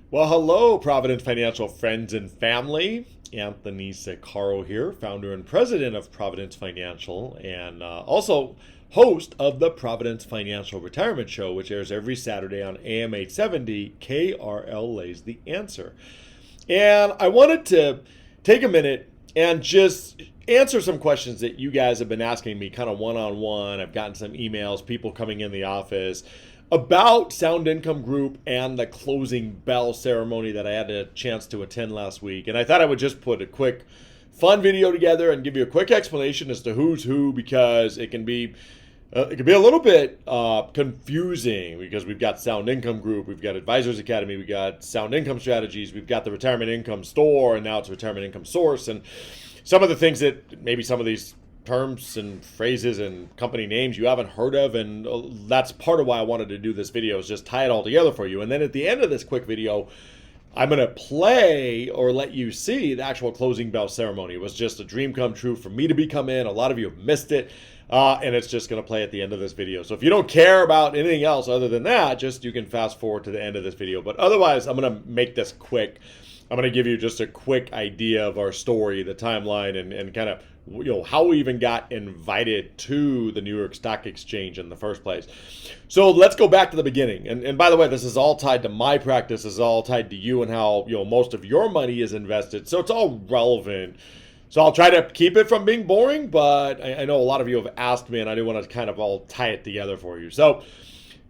Well, hello, Providence Financial friends and family. Anthony Sicaro here, founder and president of Providence Financial, and also host of the Providence Financial Retirement Show, which airs every Saturday on AM 870. KRL lays the answer. And I wanted to take a minute and just answer some questions that you guys have been asking me kind of one on one. I've gotten some emails, people coming in the office about Sound Income Group and the closing bell ceremony that I had a chance to attend last week. And I thought I would just put a quick fun video together and give you a quick explanation as to who's who, because it can be a little bit confusing, because we've got Sound Income Group, we've got Advisors Academy, we've got Sound Income Strategies, we've got the Retirement Income Store, and now it's Retirement Income Source. And some of the things that maybe some of these terms and phrases and company names you haven't heard of, and that's part of why I wanted to do this video, is just tie it all together for you. And then at the end of this quick video, I'm going to play or let you see the actual closing bell ceremony. It was just a dream come true for me to become in. A lot of you have missed it, and it's just going to play at the end of this video. So if you don't care about anything else other than that, just you can fast forward to the end of this video. But otherwise, I'm going to make this quick. I'm going to give you just a quick idea of our story, the timeline, and kind of how we even got invited to the New York Stock Exchange in the first place. So let's go back to the beginning. And by the way, this is all tied to my practice. This is all tied to you and how most of your money is invested. So it's all relevant. So I'll try to keep it from being boring, but I know a lot of you have asked me, and I do want to kind of all tie it together for you. So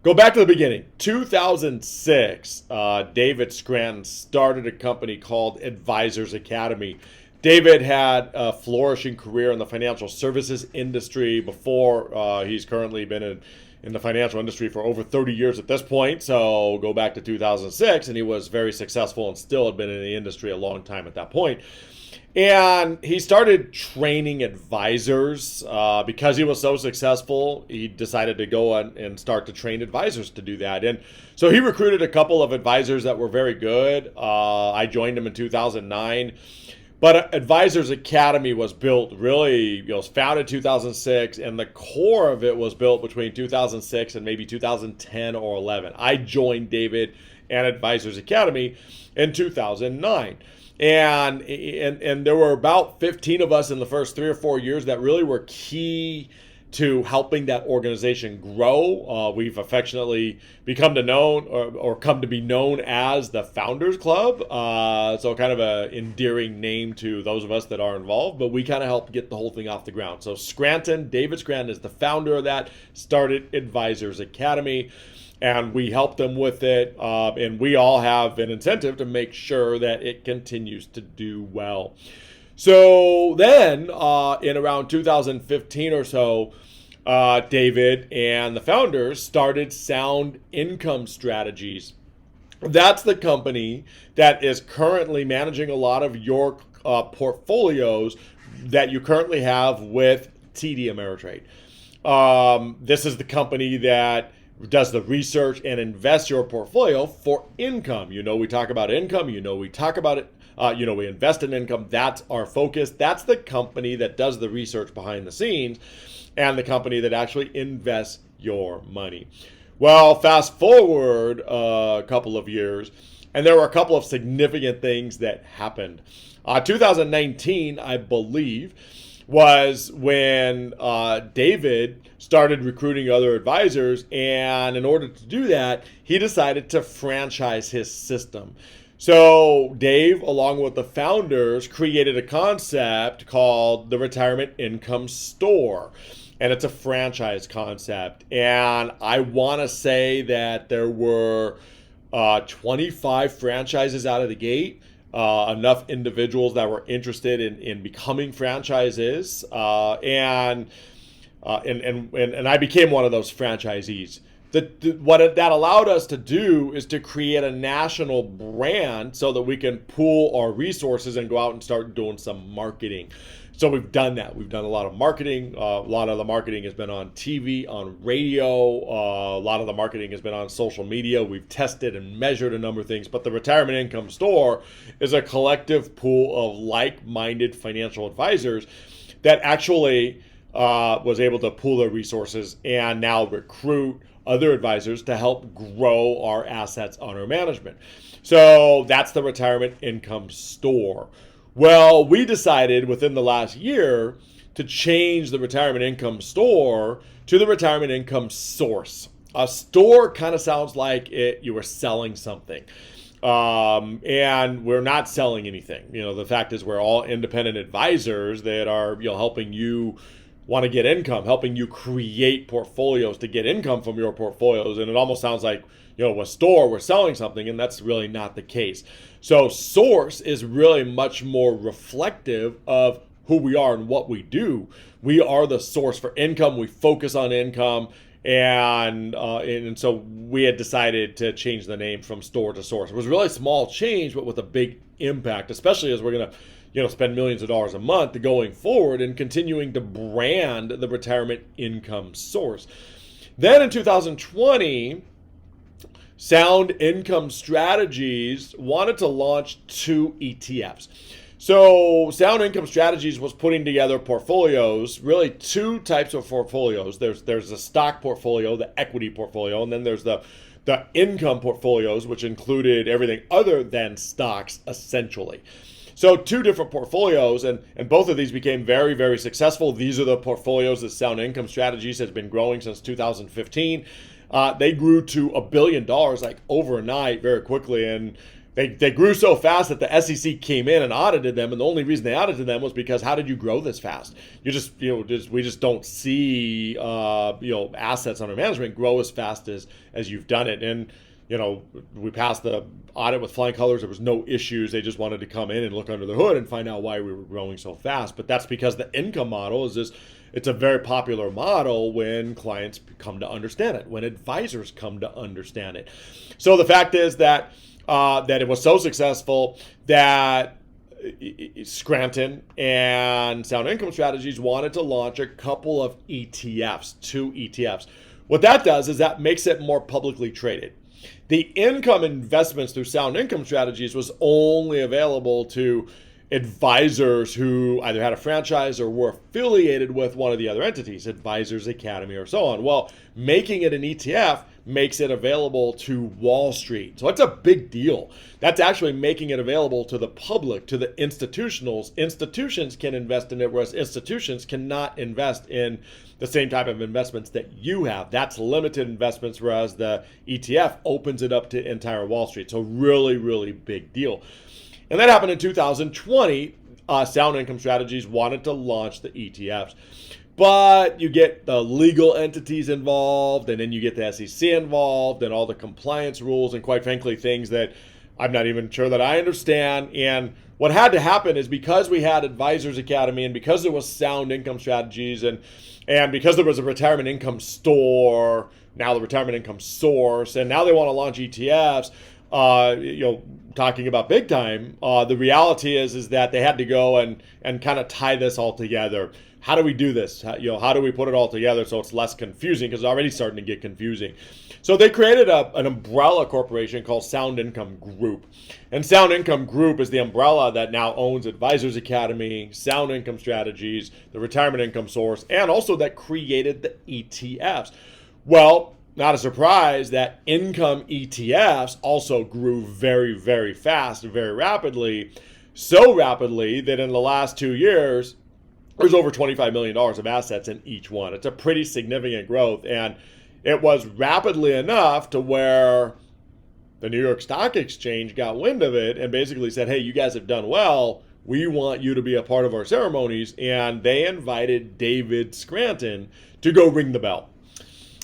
go back to the beginning. 2006, David Scranton started a company called Advisors Academy. David had a flourishing career in the financial services industry before. He's currently been in the financial industry for over 30 years at this point. So go back to 2006, and he was very successful and still had been in the industry a long time at that point. And he started training advisors because he was so successful. He decided to go and start to train advisors to do that. And so he recruited a couple of advisors that were very good. I joined him in 2009. But Advisors Academy was built really, it was founded in 2006, and the core of it was built between 2006 and maybe 2010 or 11. I joined David and Advisors Academy in 2009. And there were about 15 of us in the first 3 or 4 years that really were key to helping that organization grow. We've affectionately become to known or come to be known as the Founders Club. So kind of a endearing name to those of us that are involved, but we kind of helped get the whole thing off the ground. So David Scranton is the founder of that, started Advisors Academy, and we helped them with it. And we all have an incentive to make sure that it continues to do well. So then, in around 2015 or so, David and the founders started Sound Income Strategies. That's the company that is currently managing a lot of your portfolios that you currently have with TD Ameritrade. This is the company that does the research and invests your portfolio for income. We talk about income. We talk about it. We invest in income. That's our focus. That's the company that does the research behind the scenes, and the company that actually invests your money. Well, fast forward a couple of years, and there were a couple of significant things that happened. 2019, I believe, was when David started recruiting other advisors, and in order to do that, he decided to franchise his system. So Dave, along with the founders, created a concept called the Retirement Income Store. And it's a franchise concept. And I want to say that there were 25 franchises out of the gate. Enough individuals that were interested in becoming franchises. And I became one of those franchisees. What that allowed us to do is to create a national brand so that we can pool our resources and go out and start doing some marketing. So we've done that. We've done a lot of marketing. A lot of the marketing has been on TV, on radio. A lot of the marketing has been on social media. We've tested and measured a number of things. But the Retirement Income Store is a collective pool of like-minded financial advisors that actually was able to pool their resources and now recruit other advisors to help grow our assets under management. So that's the retirement income store. Well, we decided within the last year to change the retirement income store to the retirement income source. A store kind of sounds like you were selling something. And we're not selling anything. The fact is we're all independent advisors that are, helping you want to get income, helping you create portfolios to get income from your portfolios. And it almost sounds like, a store, we're selling something, and that's really not the case. So source is really much more reflective of who we are and what we do. We are the source for income. We focus on income. And so we had decided to change the name from store to source. It was a really small change, but with a big impact, especially as we're going to spend millions of dollars a month going forward and continuing to brand the retirement income source. Then in 2020, Sound Income Strategies wanted to launch 2 ETFs. So Sound Income Strategies was putting together portfolios, really 2 types of portfolios. There's the stock portfolio, the equity portfolio, and then there's the income portfolios, which included everything other than stocks, essentially. So 2 different portfolios, and both of these became very, very successful. These are the portfolios that Sound Income Strategies has been growing since 2015. They grew to $1 billion like overnight very quickly, and they grew so fast that the SEC came in and audited them, and the only reason they audited them was because how did you grow this fast? We just don't see assets under management grow as fast as you've done it. And we passed the audit with flying colors. There was no issues. They just wanted to come in and look under the hood and find out why we were growing so fast. But that's because the income model is this. It's a very popular model when clients come to understand it, when advisors come to understand it. So the fact is that it was so successful that Scranton and Sound Income Strategies wanted to launch a couple of ETFs, 2 ETFs. What that does is that makes it more publicly traded. The income investments through Sound Income Strategies was only available to advisors who either had a franchise or were affiliated with one of the other entities, Advisors Academy or so on. Well, making it an ETF makes it available to Wall Street. So that's a big deal. That's actually making it available to the public, to the institutionals. Institutions can invest in it, whereas institutions cannot invest in the same type of investments that you have. That's limited investments, whereas the ETF opens it up to entire Wall Street. So really, really big deal. And that happened in 2020. Sound Income Strategies wanted to launch the ETFs. But you get the legal entities involved, and then you get the SEC involved, and all the compliance rules, and quite frankly, things that I'm not even sure that I understand. And what had to happen is because we had Advisors Academy, and because there was Sound Income Strategies, and because there was a retirement income store, now the retirement income source, and now they want to launch ETFs, talking about big time, the reality is that they had to go and kind of tie this all together. How do we do this? How do we put it all together so it's less confusing? Because it's already starting to get confusing. So they created an umbrella corporation called Sound Income Group. And Sound Income Group is the umbrella that now owns Advisors Academy, Sound Income Strategies, the Retirement Income Source, and also that created the ETFs. Well, not a surprise that income ETFs also grew very, very fast, very rapidly. So rapidly that in the last 2 years, there's over $25 million of assets in each one. It's a pretty significant growth. And it was rapidly enough to where the New York Stock Exchange got wind of it and basically said, hey, you guys have done well. We want you to be a part of our ceremonies. And they invited David Scranton to go ring the bell.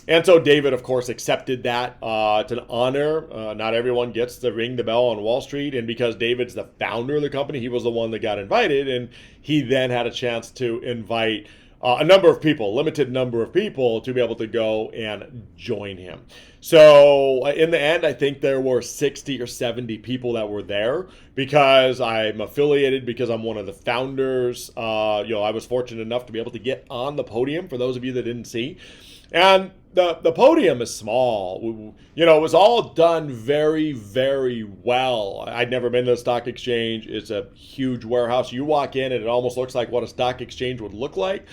And so David, of course, accepted that. It's an honor. Not everyone gets to ring the bell on Wall Street. And because David's the founder of the company, he was the one that got invited. And he then had a chance to invite a number of people, limited number of people, to be able to go and join him. So in the end, I think there were 60 or 70 people that were there because I'm affiliated, because I'm one of the founders. I was fortunate enough to be able to get on the podium, for those of you that didn't see. And the podium is small. You know, it was all done very, very well. I'd never been to the stock exchange. It's a huge warehouse. You walk in and it almost looks like what a stock exchange would look like.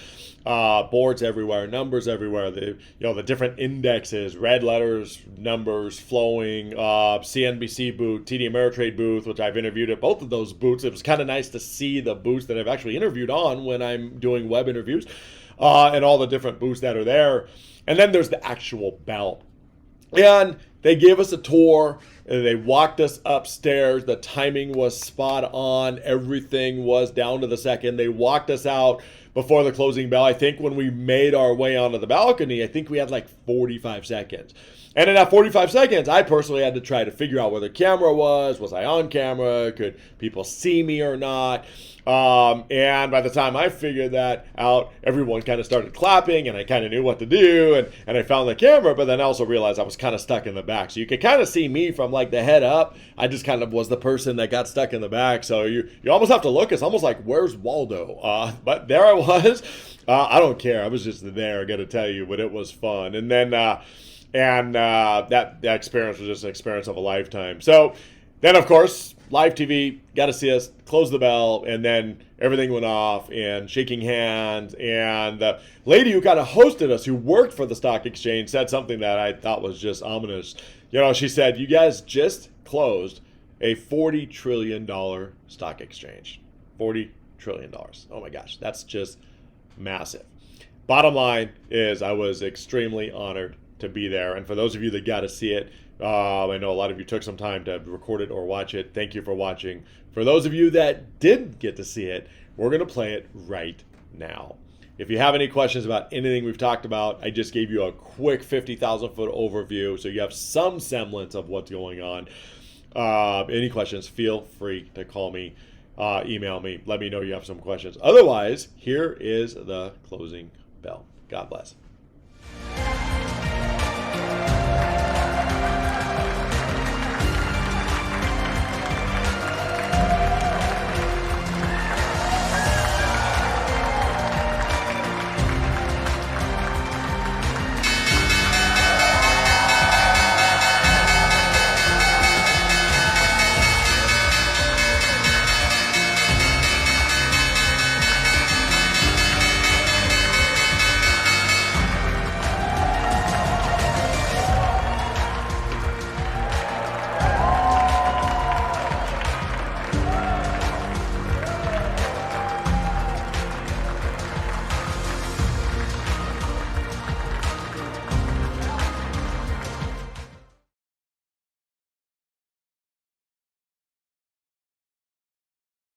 Boards everywhere, numbers everywhere. The different indexes, red letters, numbers flowing. CNBC booth, TD Ameritrade booth, which I've interviewed at both of those booths. It was kind of nice to see the booths that I've actually interviewed on when I'm doing web interviews, and all the different booths that are there. And then there's the actual bell. And they gave us a tour. And they walked us upstairs. The timing was spot on. Everything was down to the second. They walked us out before the closing bell. I think when we made our way onto the balcony, I think we had like 45 seconds. And in that 45 seconds, I personally had to try to figure out where the camera was. Was I on camera? Could people see me or not? And by the time I figured that out, everyone kind of started clapping, and I kind of knew what to do, and I found the camera, but then I also realized I was kind of stuck in the back. So you could kind of see me from like the head up. I just kind of was the person that got stuck in the back. So you almost have to look. It's almost like, where's Waldo? But there I was. I don't care. I was just there, I got to tell you, but it was fun. And then, that experience was just an experience of a lifetime. So then, of course, live TV, got to see us, close the bell, and then everything went off, and shaking hands. And the lady who kind of hosted us, who worked for the stock exchange, said something that I thought was just ominous. You know, she said, you guys just closed a $40 trillion stock exchange. $40 trillion. Oh my gosh, that's just massive. Bottom line is I was extremely honored to be there. And for those of you that got to see it, I know a lot of you took some time to record it or watch it. Thank you for watching. For those of you that didn't get to see it, we're going to play it right now. If you have any questions about anything we've talked about, I just gave you a quick 50,000-foot overview, so you have some semblance of what's going on. Any questions, feel free to call me, email me, let me know you have some questions. Otherwise, here is the closing bell. God bless.